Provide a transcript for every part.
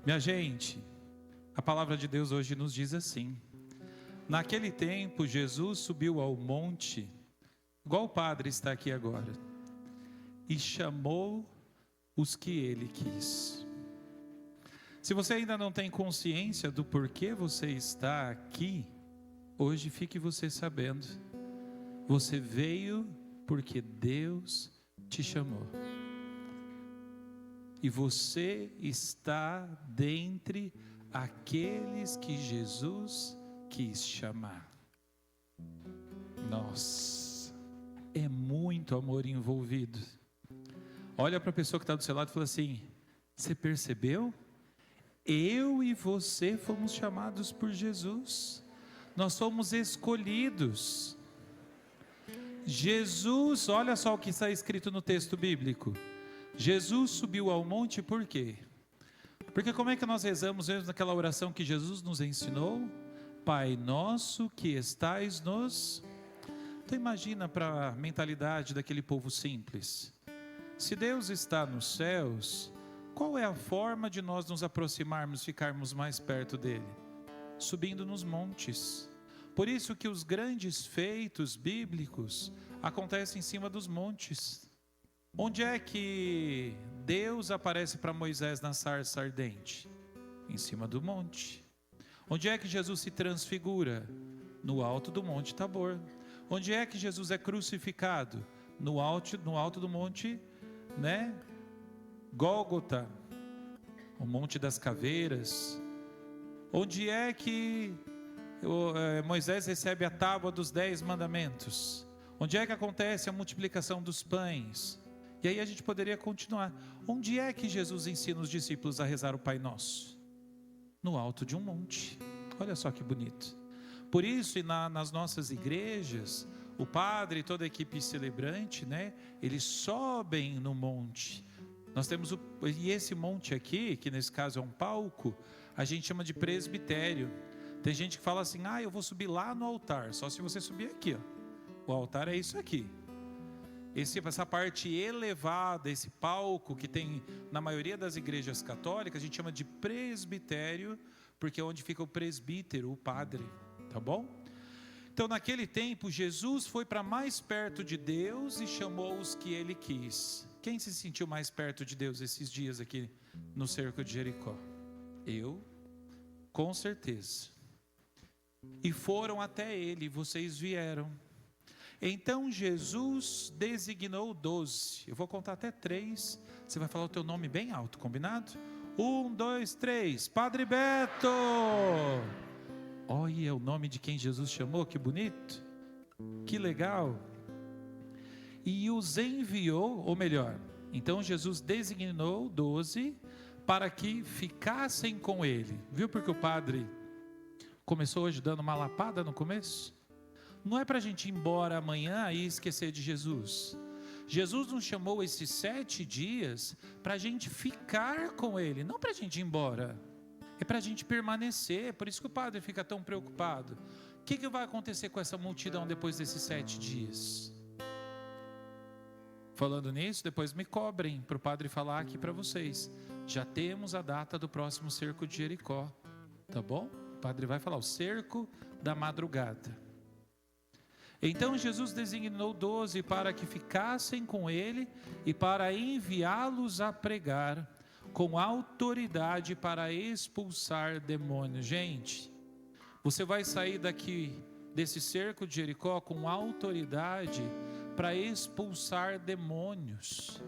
Minha gente, a palavra de Deus hoje nos diz assim: naquele tempo Jesus subiu ao monte, igual o padre está aqui agora, e chamou os que ele quis. Se você ainda não tem consciência do porquê você está aqui, hoje fique você sabendo. Você veio porque Deus te chamou. E você está dentre aqueles que Jesus quis chamar. Nossa, é muito amor envolvido. Olha para a pessoa que está do seu lado e fala assim: você percebeu? Eu e você fomos chamados por Jesus. Nós fomos escolhidos. Jesus, olha só o que está escrito no texto bíblico. Jesus subiu ao monte por quê? Porque como é que nós rezamos mesmo naquela oração que Jesus nos ensinou? Pai nosso que estais nos... Então imagina para a mentalidade daquele povo simples. Se Deus está nos céus, qual é a forma de nós nos aproximarmos, ficarmos mais perto dele? Subindo nos montes. Por isso que os grandes feitos bíblicos acontecem em cima dos montes. Onde é que Deus aparece para Moisés na sarça ardente? Em cima do monte. Onde é que Jesus se transfigura? No alto do monte Tabor. Onde é que Jesus é crucificado? No alto do monte, Gólgota, o monte das caveiras. Onde é que Moisés recebe a tábua dos 10 mandamentos? Onde é que acontece a multiplicação dos pães? E aí a gente poderia continuar. Onde é que Jesus ensina os discípulos a rezar o Pai Nosso? No alto de um monte. Olha só que bonito. Por isso, nas nossas igrejas, o padre e toda a equipe celebrante, eles sobem no monte. Nós temos e esse monte aqui, que nesse caso é um palco, a gente chama de presbitério. Tem gente que fala assim: eu vou subir lá no altar. Só se você subir aqui, ó. O altar é isso aqui. Essa parte elevada, esse palco que tem na maioria das igrejas católicas, a gente chama de presbitério, porque é onde fica o presbítero, o padre, tá bom? Então naquele tempo Jesus foi para mais perto de Deus e chamou os que ele quis. Quem se sentiu mais perto de Deus esses dias aqui no cerco de Jericó? Eu, com certeza. E foram até ele, vocês vieram. Então Jesus designou 12. Eu vou contar até 3. Você vai falar o teu nome bem alto, combinado? 1, 2, 3. Padre Beto! Olha o nome de quem Jesus chamou, que bonito. Que legal. E os enviou, ou melhor, então Jesus designou 12 para que ficassem com ele. Viu porque o padre começou hoje dando uma lapada no começo? Não é para a gente ir embora amanhã e esquecer de Jesus. Jesus nos chamou esses 7 dias para a gente ficar com ele, não para a gente ir embora. É para a gente permanecer. Por isso que o padre fica tão preocupado. O que vai acontecer com essa multidão depois desses 7 dias? Falando nisso, depois me cobrem para o padre falar aqui para vocês. Já temos a data do próximo cerco de Jericó, tá bom? O padre vai falar o cerco da madrugada. Então Jesus designou 12 para que ficassem com ele e para enviá-los a pregar com autoridade para expulsar demônios. Gente, você vai sair desse cerco de Jericó com autoridade para expulsar demônios.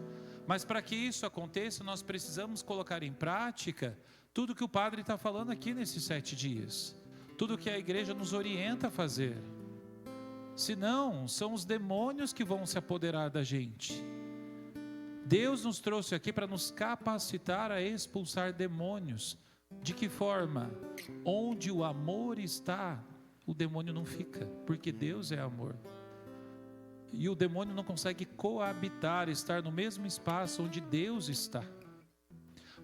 Mas para que isso aconteça, nós precisamos colocar em prática tudo que o padre está falando aqui nesses 7 dias. Tudo que a igreja nos orienta a fazer. Senão, são os demônios que vão se apoderar da gente. Deus nos trouxe aqui para nos capacitar a expulsar demônios. De que forma? Onde o amor está, o demônio não fica, porque Deus é amor. E o demônio não consegue coabitar, estar no mesmo espaço onde Deus está.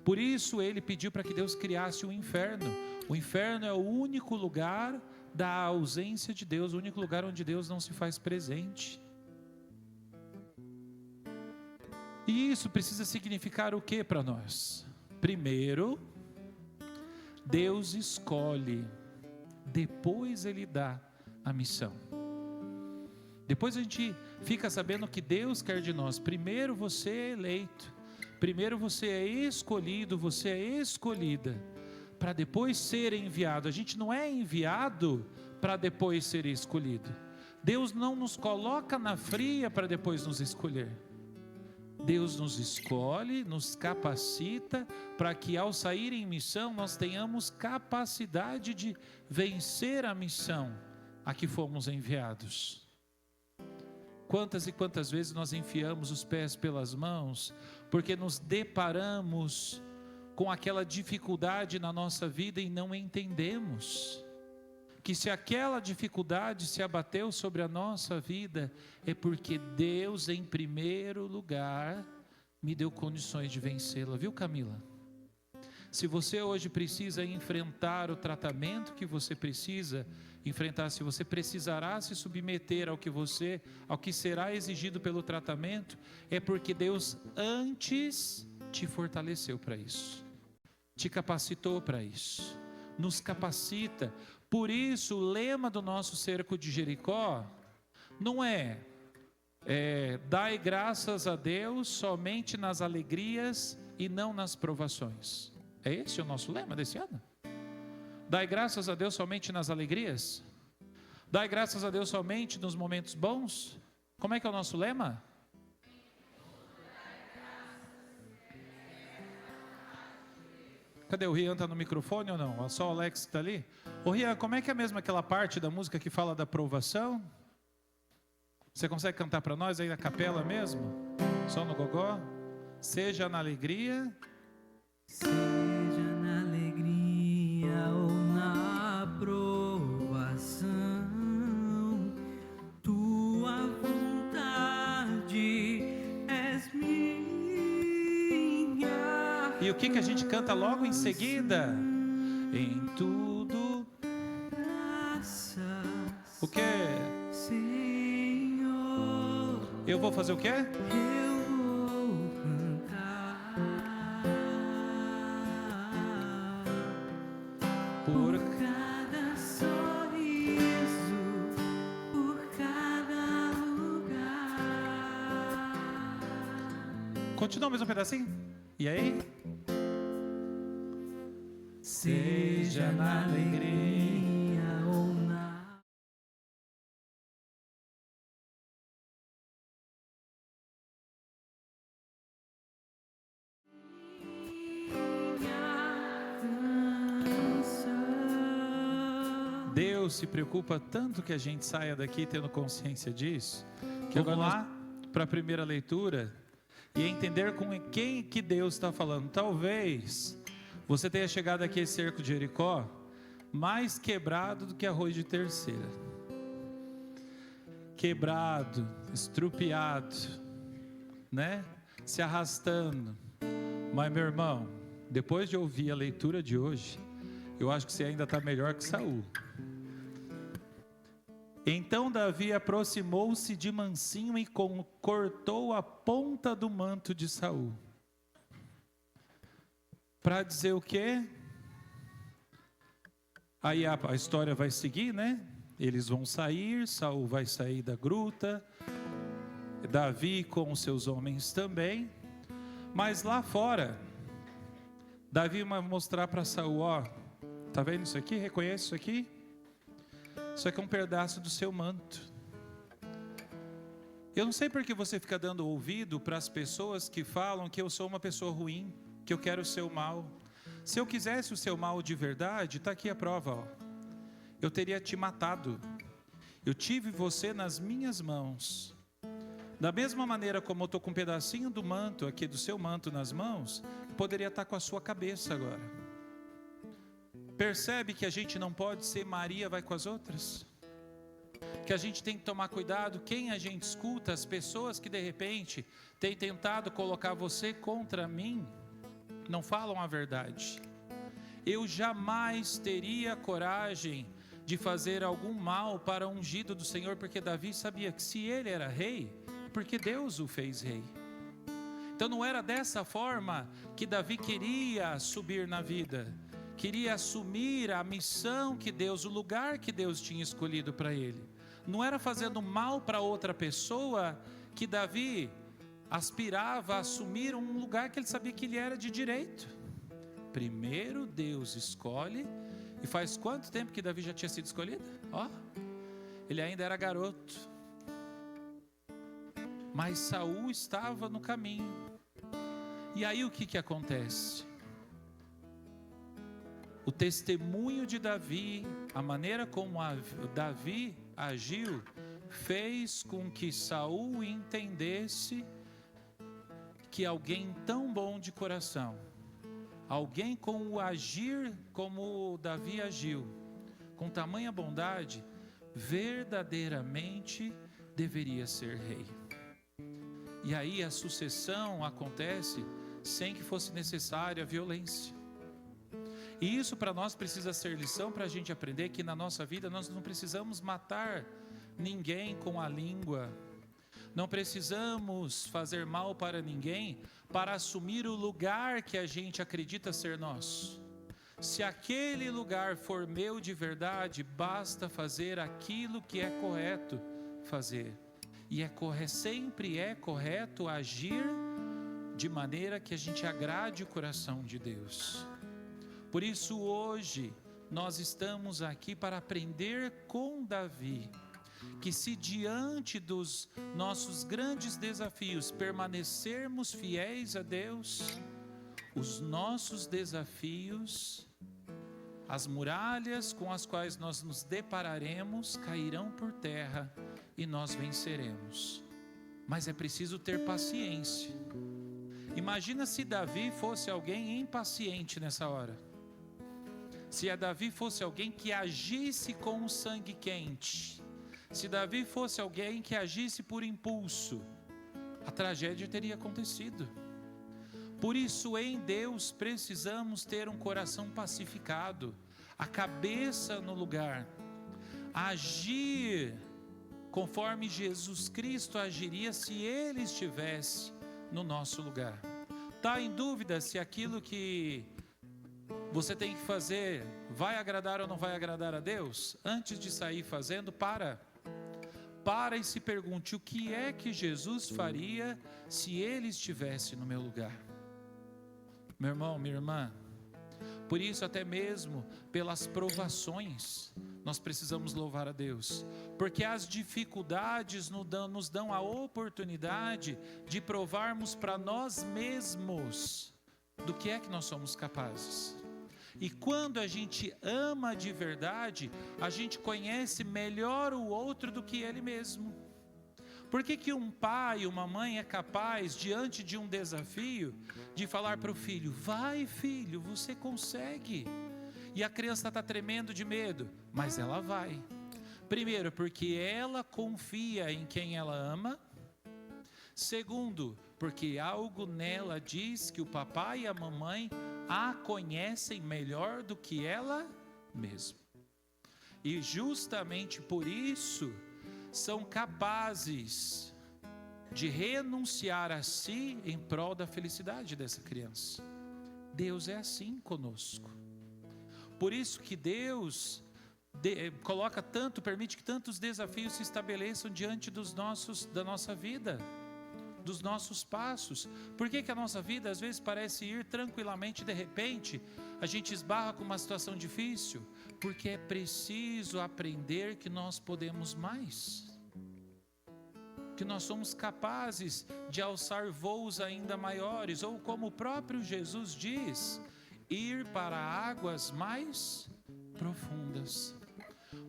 Por isso ele pediu para que Deus criasse o inferno. O inferno é o único lugar da ausência de Deus, o único lugar onde Deus não se faz presente. E isso precisa significar o que para nós? Primeiro, Deus escolhe, depois Ele dá a missão. Depois a gente fica sabendo que Deus quer de nós. Primeiro você é eleito, primeiro você é escolhido, você é escolhida, para depois ser enviado. A gente não é enviado para depois ser escolhido. Deus não nos coloca na fria para depois nos escolher. Deus nos escolhe, nos capacita para que ao sair em missão nós tenhamos capacidade de vencer a missão a que fomos enviados. Quantas e quantas vezes nós enfiamos os pés pelas mãos porque nos deparamos com aquela dificuldade na nossa vida e não entendemos que se aquela dificuldade se abateu sobre a nossa vida, é porque Deus em primeiro lugar me deu condições de vencê-la, viu, Camila? Se você hoje precisa enfrentar o tratamento que você precisa enfrentar, se você precisará se submeter ao que será exigido pelo tratamento, é porque Deus antes te fortaleceu para isso, te capacitou para isso, nos capacita. Por isso, o lema do nosso cerco de Jericó não é dai graças a Deus somente nas alegrias e não nas provações. É esse o nosso lema desse ano? Dai graças a Deus somente nas alegrias? Dai graças a Deus somente nos momentos bons? Como é que é o nosso lema? Cadê o Rian? Está no microfone ou não? Só o Alex está ali? Ô Rian, como é que é mesmo aquela parte da música que fala da provação? Você consegue cantar para nós aí na capela mesmo? Só no gogó? Seja na alegria. Seja na alegria ou na provação, tua vontade és minha. E o que a gente canta logo em seguida? Em tudo. Graças. O quê? Senhor. Eu vou fazer o quê? Eu vou cantar por cada sorriso, por cada lugar. Continua mais um pedacinho. E aí? Seja na alegria ou na Deus se preocupa tanto que a gente saia daqui tendo consciência disso, que vamos lá para a primeira leitura e entender com quem que Deus está falando. Talvez você tenha chegado aqui a esse cerco de Jericó mais quebrado do que arroz de terceira. Quebrado, estrupiado, né? Se arrastando. Mas meu irmão, depois de ouvir a leitura de hoje, eu acho que você ainda está melhor que Saul. Então Davi aproximou-se de mansinho e cortou a ponta do manto de Saul. Para dizer o quê? Aí a história vai seguir, né? Eles vão sair, Saul vai sair da gruta, Davi com os seus homens também. Mas lá fora, Davi vai mostrar para Saul, ó, tá vendo isso aqui? Reconhece isso aqui? Isso aqui é um pedaço do seu manto. Eu não sei por que você fica dando ouvido para as pessoas que falam que eu sou uma pessoa ruim, que eu quero o seu mal. Se eu quisesse o seu mal de verdade, está aqui a prova, ó. Eu teria te matado. Eu tive você nas minhas mãos. Da mesma maneira como eu estou com um pedacinho do manto aqui, do seu manto nas mãos, eu poderia estar com a sua cabeça agora. Percebe que a gente não pode ser Maria vai com as outras? Que a gente tem que tomar cuidado quem a gente escuta, as pessoas que de repente têm tentado colocar você contra mim, não falam a verdade. Eu jamais teria coragem de fazer algum mal para o ungido do Senhor, porque Davi sabia que se ele era rei, porque Deus o fez rei. Então não era dessa forma que Davi queria subir na vida. queria assumir a missão que Deus, o lugar que Deus tinha escolhido para ele. Não era fazendo mal para outra pessoa que Davi aspirava a assumir um lugar que ele sabia que ele era de direito. Primeiro Deus escolhe, e faz quanto tempo que Davi já tinha sido escolhido? Ele ainda era garoto, mas Saul estava no caminho. E aí o que acontece? O testemunho de Davi, a maneira como Davi agiu, fez com que Saul entendesse que alguém tão bom de coração, alguém com o agir como Davi agiu, com tamanha bondade, verdadeiramente deveria ser rei. E aí a sucessão acontece sem que fosse necessária a violência. E isso para nós precisa ser lição para a gente aprender que na nossa vida nós não precisamos matar ninguém com a língua. Não precisamos fazer mal para ninguém para assumir o lugar que a gente acredita ser nosso. Se aquele lugar for meu de verdade, basta fazer aquilo que é correto fazer. E sempre é correto agir de maneira que a gente agrade o coração de Deus. Por isso hoje nós estamos aqui para aprender com Davi, que se diante dos nossos grandes desafios permanecermos fiéis a Deus, os nossos desafios, as muralhas com as quais nós nos depararemos cairão por terra e nós venceremos. Mas é preciso ter paciência. Imagina se Davi fosse alguém impaciente nessa hora. Se a Davi fosse alguém que agisse com o sangue quente. Se Davi fosse alguém que agisse por impulso, a tragédia teria acontecido. Por isso, em Deus, precisamos ter um coração pacificado, a cabeça no lugar, agir conforme Jesus Cristo agiria se Ele estivesse no nosso lugar. Está em dúvida se aquilo que você tem que fazer vai agradar ou não vai agradar a Deus? Antes de sair fazendo, para e se pergunte: o que é que Jesus faria se Ele estivesse no meu lugar? Meu irmão, minha irmã, por isso até mesmo pelas provações nós precisamos louvar a Deus, porque as dificuldades nos dão a oportunidade de provarmos para nós mesmos do que é que nós somos capazes. E quando a gente ama de verdade, a gente conhece melhor o outro do que ele mesmo. Por que um pai, uma mãe é capaz, diante de um desafio, de falar para o filho: vai filho, você consegue. E a criança está tremendo de medo, mas ela vai. Primeiro, porque ela confia em quem ela ama. Segundo, porque algo nela diz que o papai e a mamãe a conhecem melhor do que ela mesma. E justamente por isso são capazes de renunciar a si em prol da felicidade dessa criança. Deus é assim conosco. Por isso que Deus permite que tantos desafios se estabeleçam diante da nossa vida, dos nossos passos. Por que a nossa vida às vezes parece ir tranquilamente e de repente a gente esbarra com uma situação difícil? Porque é preciso aprender que nós podemos mais, que nós somos capazes de alçar voos ainda maiores, ou como o próprio Jesus diz, ir para águas mais profundas.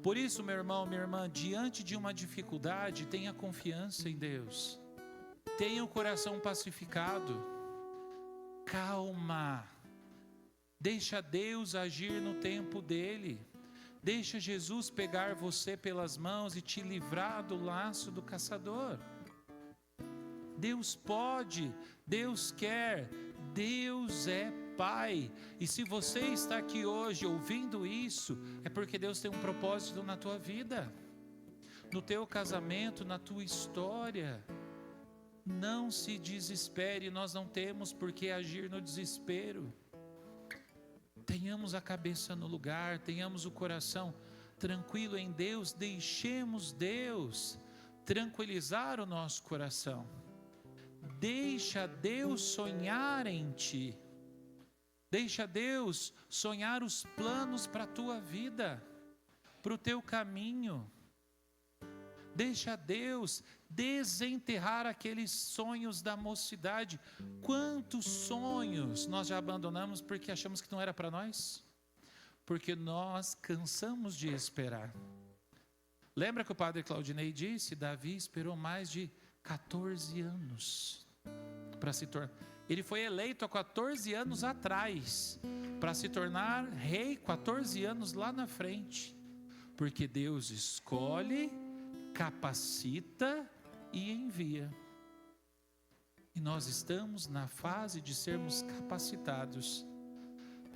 Por isso, meu irmão, minha irmã, diante de uma dificuldade, tenha confiança em Deus. Tenha o coração pacificado, calma, deixa Deus agir no tempo dele, deixa Jesus pegar você pelas mãos e te livrar do laço do caçador. Deus pode, Deus quer, Deus é Pai. E se você está aqui hoje ouvindo isso, é porque Deus tem um propósito na tua vida, no teu casamento, na tua história. Não se desespere, nós não temos por que agir no desespero. tenhamos a cabeça no lugar, tenhamos o coração tranquilo em Deus, deixemos Deus tranquilizar o nosso coração. Deixa Deus sonhar em ti. Deixa Deus sonhar os planos para a tua vida, para o teu caminho. Deixa Deus desenterrar aqueles sonhos da mocidade. Quantos sonhos nós já abandonamos porque achamos que não era para nós? Porque nós cansamos de esperar. Lembra que o padre Claudinei disse? Davi esperou mais de 14 anos para se tornar. Ele foi eleito há 14 anos atrás, para se tornar rei 14 anos lá na frente. Porque Deus escolhe, capacita e envia. E nós estamos na fase de sermos capacitados.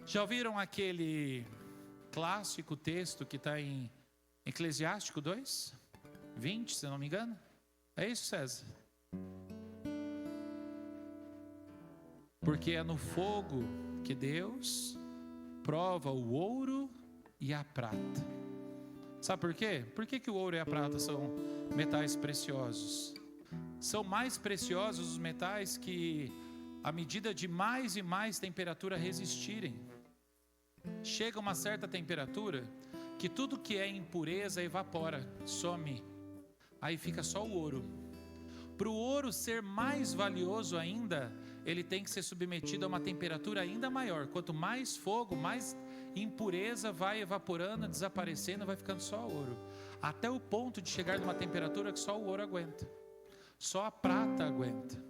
Já ouviram aquele clássico texto que está em Eclesiástico 2, 20, se eu não me engano? É isso, César? Porque é no fogo que Deus prova o ouro e a prata. Sabe por quê? Por que o ouro e a prata são metais preciosos? São mais preciosos os metais que, à medida de mais e mais temperatura resistirem, chega uma certa temperatura que tudo que é impureza evapora, some. Aí fica só o ouro. Para o ouro ser mais valioso ainda, ele tem que ser submetido a uma temperatura ainda maior. Quanto mais fogo, mais impureza vai evaporando, desaparecendo, vai ficando só ouro. Até o ponto de chegar numa temperatura que só o ouro aguenta. Só a prata aguenta.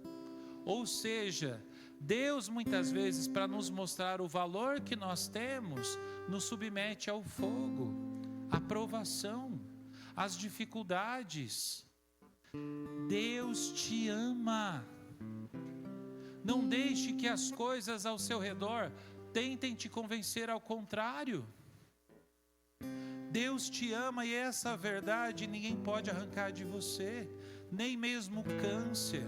Ou seja, Deus muitas vezes, para nos mostrar o valor que nós temos, nos submete ao fogo, à provação, às dificuldades. Deus te ama. Não deixe que as coisas ao seu redor tentem te convencer ao contrário. Deus te ama e essa verdade ninguém pode arrancar de você. Nem mesmo o câncer,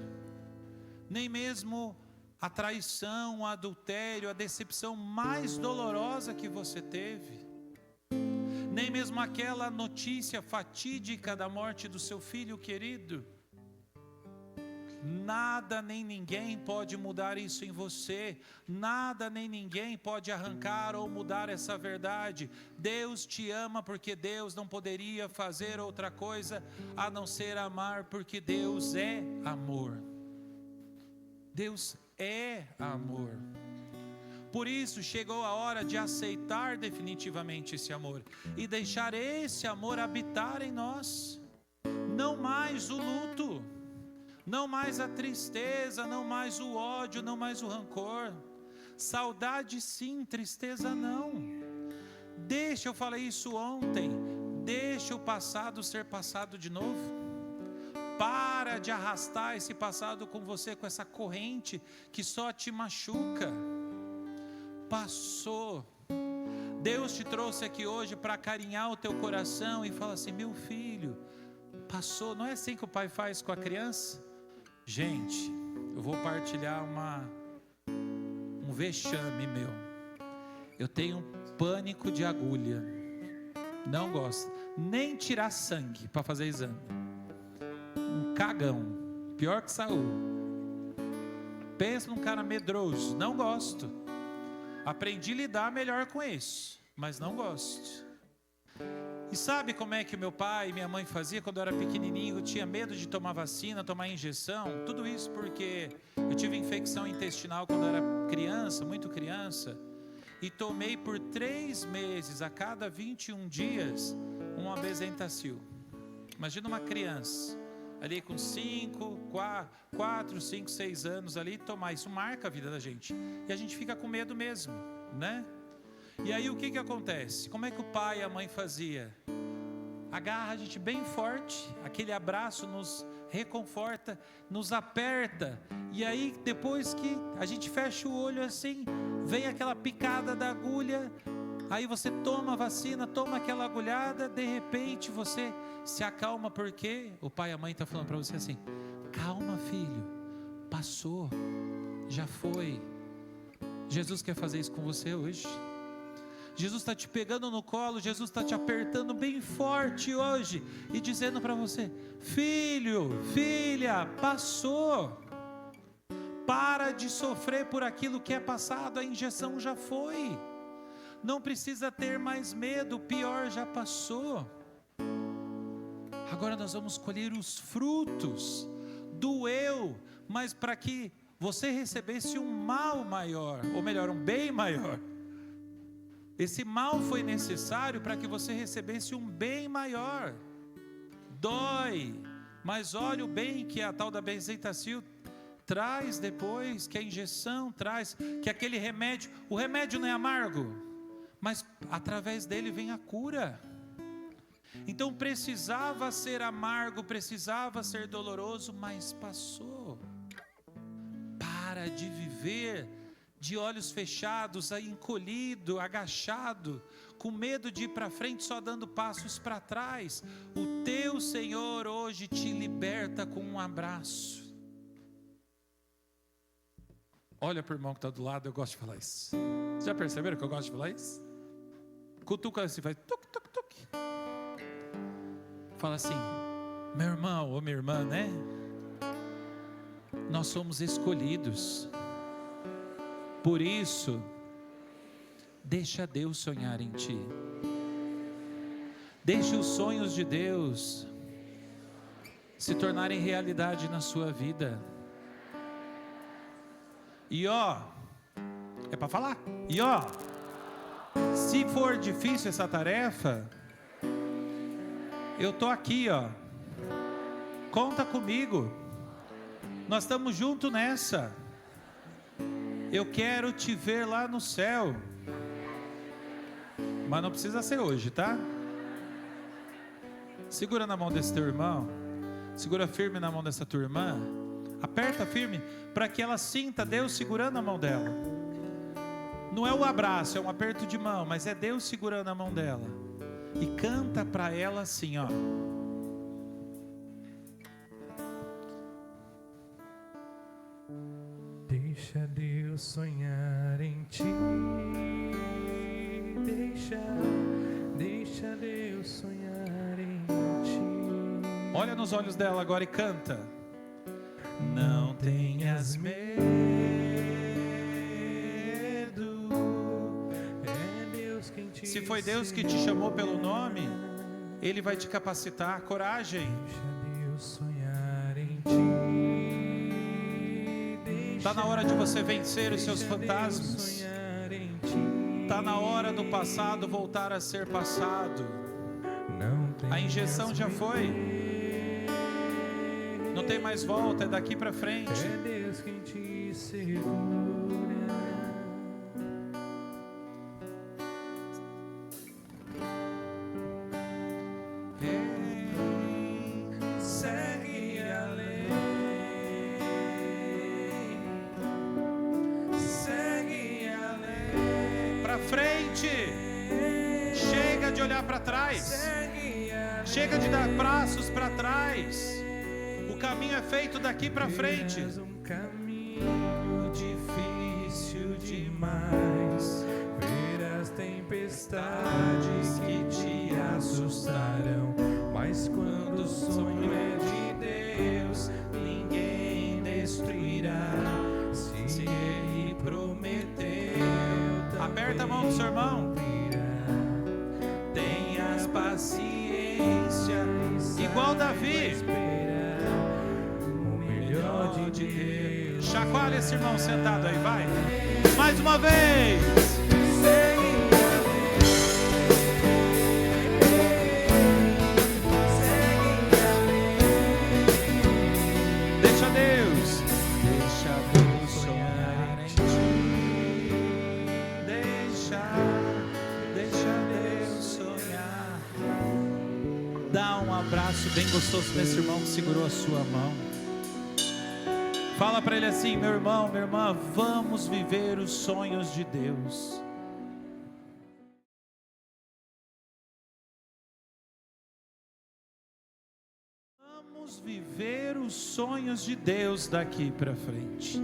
nem mesmo a traição, o adultério, a decepção mais dolorosa que você teve. Nem mesmo aquela notícia fatídica da morte do seu filho querido. Nada nem ninguém pode mudar isso em você. Nada nem ninguém pode arrancar ou mudar essa verdade. Deus te ama porque Deus não poderia fazer outra coisa a não ser amar, porque Deus é amor. Deus é amor. Por isso chegou a hora de aceitar definitivamente esse amor e deixar esse amor habitar em nós. Não mais o luto, não mais a tristeza, não mais o ódio, não mais o rancor. Saudade sim, tristeza não. Deixa, eu falei isso ontem, deixa o passado ser passado de novo. Para de arrastar esse passado com você, com essa corrente que só te machuca. Passou. Deus te trouxe aqui hoje para acarinhar o teu coração e falar assim: meu filho, passou. Não é assim que o pai faz com a criança? Gente, eu vou partilhar um vexame meu. Eu tenho pânico de agulha. Não gosto. Nem tirar sangue para fazer exame. Um cagão. Pior que Saul. Pensa num cara medroso. Não gosto. Aprendi a lidar melhor com isso, mas não gosto. E sabe como é que meu pai e minha mãe faziam quando eu era pequenininho? Eu tinha medo de tomar vacina, tomar injeção. Tudo isso porque eu tive infecção intestinal quando eu era criança, muito criança. E tomei por 3 meses, a cada 21 dias, um Abezentacil. Imagina uma criança, ali com 4, 5, 6 anos ali, tomar. Isso marca a vida da gente. E a gente fica com medo mesmo, né? E aí o que acontece? Como é que o pai e a mãe faziam? Agarra a gente bem forte, aquele abraço nos reconforta, nos aperta. E aí depois que a gente fecha o olho assim, vem aquela picada da agulha. Aí você toma a vacina, toma aquela agulhada, de repente você se acalma, porque o pai e a mãe estão falando para você assim: calma, filho, passou, já foi. Jesus quer fazer isso com você hoje. Jesus está te pegando no colo, Jesus está te apertando bem forte hoje e dizendo para você: filho, filha, passou. Para de sofrer por aquilo que é passado, a injeção já foi. Não precisa ter mais medo, o pior já passou. Agora nós vamos colher os frutos. Doeu, mas para que você recebesse um mal maior, ou melhor, um bem maior. Esse mal foi necessário para que você recebesse um bem maior. Dói, mas olha o bem que a tal da benzetacil traz depois, que a injeção traz, que aquele remédio, o remédio não é amargo, mas através dele vem a cura. Então precisava ser amargo, precisava ser doloroso, mas passou. Para de viver de olhos fechados, encolhido, agachado, com medo de ir para frente, só dando passos para trás. O teu Senhor hoje te liberta com um abraço. Olha para o irmão que está do lado, eu gosto de falar isso. Já perceberam que eu gosto de falar isso? Cutuca assim, faz tuc, tuc, tuc. Fala assim: meu irmão ou minha irmã, né? Nós somos escolhidos. Por isso, deixa Deus sonhar em ti. Deixa os sonhos de Deus se tornarem realidade na sua vida. E ó, é para falar. E ó, se for difícil essa tarefa, eu tô aqui, ó. Conta comigo. Nós estamos juntos nessa. Eu quero te ver lá no céu. Mas não precisa ser hoje, tá? Segura na mão desse teu irmão. Segura firme na mão dessa tua irmã. Aperta firme para que ela sinta Deus segurando a mão dela. Não é o abraço, é um aperto de mão, mas é Deus segurando a mão dela. E canta para ela assim, ó. Deixa Deus sonhar em ti. Deixa Deus sonhar em ti. Olha nos olhos dela agora e canta. Não tenhas medo, é Deus quem te se foi Deus que te chamou pelo nome, Ele vai te capacitar. Coragem. Deixa Deus sonhar em ti. Está na hora de você vencer os seus fantasmas. Está na hora do passado voltar a ser passado. A injeção já foi. Não tem mais volta, é daqui para frente. É Deus quem te segura. Segue a lei. Segue a lei. Para frente. Chega de olhar para trás. Chega de dar braços para trás. O caminho é feito daqui para frente. Um caminho difícil demais. Verás tempestades que te assustarão. Mas quando o sonho é de Deus, ninguém destruirá. Se Ele prometeu, Aperta a mão do seu irmão. tenhas paciência. Igual Davi. De Deus. Chacoalha esse irmão sentado aí, vai. Mais uma vez. Deixa Deus sonhar em ti. Deixa Deus sonhar. Dá um abraço bem gostoso nesse irmão que segurou a sua mão. Fala para ele assim: meu irmão, minha irmã, vamos viver os sonhos de Deus. Vamos viver os sonhos de Deus daqui para frente.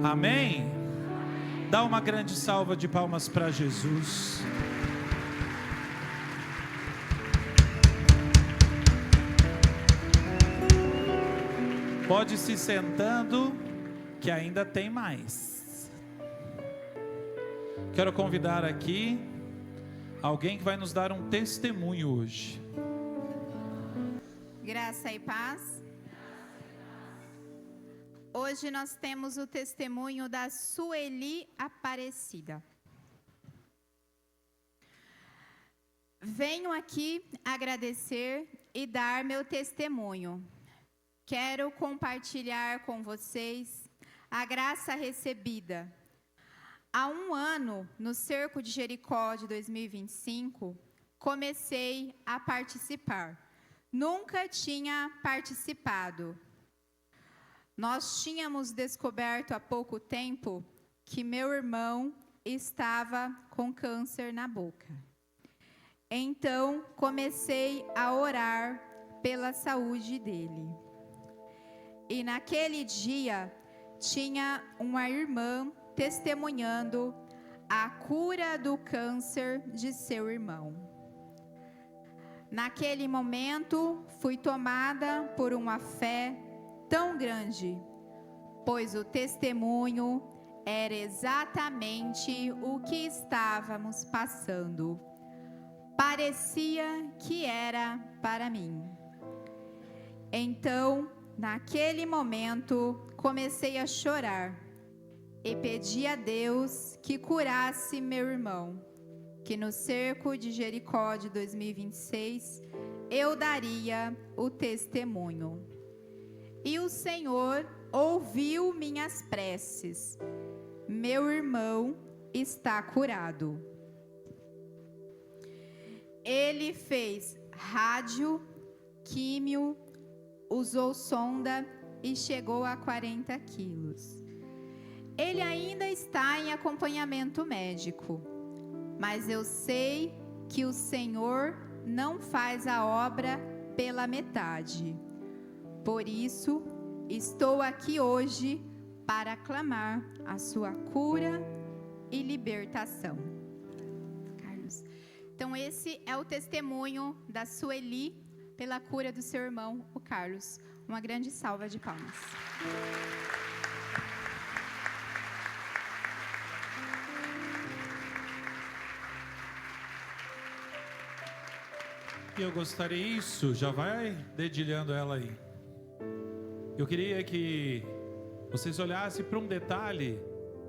Amém? Dá uma grande salva de palmas para Jesus. Pode ir se sentando, que ainda tem mais. Quero convidar aqui alguém que vai nos dar um testemunho hoje. Graça e paz. Hoje nós temos o testemunho da Sueli Aparecida. Venho aqui agradecer e dar meu testemunho. Quero compartilhar com vocês a graça recebida. Há um ano, no Cerco de Jericó de 2025, comecei a participar. Nunca tinha participado. Nós tínhamos descoberto há pouco tempo que meu irmão estava com câncer na boca. Então, comecei a orar pela saúde dele. E naquele dia, tinha uma irmã testemunhando a cura do câncer de seu irmão. Naquele momento, fui tomada por uma fé tão grande, pois o testemunho era exatamente o que estávamos passando. Parecia que era para mim. Então, naquele momento, comecei a chorar e pedi a Deus que curasse meu irmão, que no Cerco de Jericó de 2026 eu daria o testemunho. E o Senhor ouviu minhas preces. Meu irmão está curado. Ele fez rádio, químio, usou sonda e chegou a 40 quilos. Ele ainda está em acompanhamento médico, mas eu sei que o Senhor não faz a obra pela metade. Por isso, estou aqui hoje para clamar a sua cura e libertação. Carlos. Então, esse é o testemunho da Sueli pela cura do seu irmão, o Carlos. Uma grande salva de palmas. E eu gostaria, isso, já vai dedilhando ela aí. Eu queria que vocês olhassem para um detalhe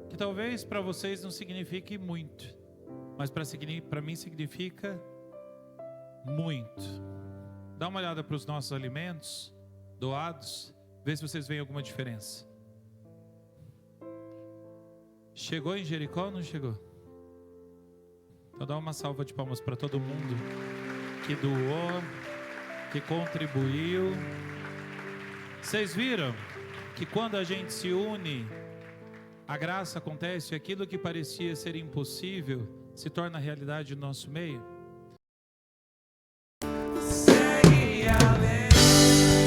que talvez para vocês não signifique muito, mas para mim significa muito. Dá uma olhada para os nossos alimentos doados, vê se vocês veem alguma diferença. Chegou em Jericó ou não chegou? Então dá uma salva de palmas para todo mundo que doou, que contribuiu. Vocês viram que quando a gente se une, a graça acontece, aquilo que parecia ser impossível se torna realidade no nosso meio? Segue a